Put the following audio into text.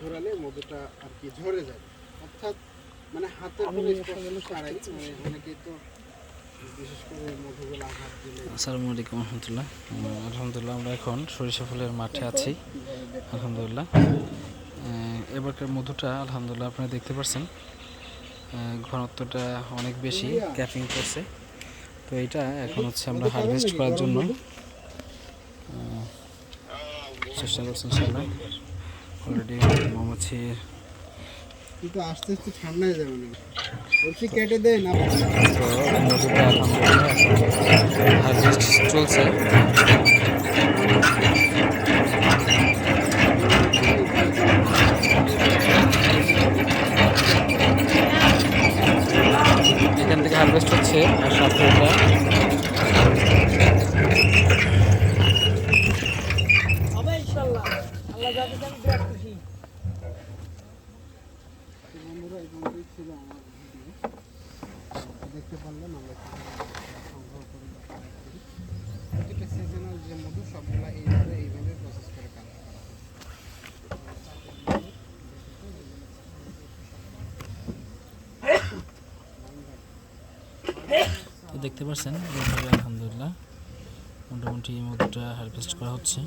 ঘোরালে মধুটা আর কি ঝরে যায়, অর্থাৎ মানে হাতের কোনো স্পর্শ ছাড়াই, মানে অনেকেই তো বিশেষ করে মধুগুলো হাত দিলে। আসসালামু আলাইকুম রহমতুল্লাহ। আলহামদুলিল্লাহ আমরা এখন সরিষা ফুলের মাঠে আছি। আলহামদুলিল্লাহ এবারকার মধুটা আলহামদুলিল্লাহ আপনারা দেখতে পাচ্ছেন ঘনত্বটা অনেক বেশি ক্যাপিং করছে। তো এটা এখন হচ্ছে আমরা হারভেস্ট করার জন্য চেষ্টা করছি ইনশাআল্লাহ। অলরেডি মৌমাছির কিন্তু আস্তে আস্তে ঠান্ডা হয়ে যাবে না, বলছি কেটে দেয় না। তো মধুটা আলহামদুলিল্লাহ এখন হারভেস্ট চলছে। এখান থেকে হারভেস্ট হচ্ছে আর সাথে এটা বন্ধুরা এই পর্যন্তই ছিল আমার ভিডিও। দেখতে পারলেন আমরা সংগ্রহ করি, প্রতিটা সিজনাল যে মধু সবগুলো এইভাবে প্রসেস করে কালেক্ট করা হয়। তো দেখতে পাচ্ছেন এইভাবে আলহামদুলিল্লাহ মোটামুটি মধুটা হারভেস্ট করা হচ্ছে।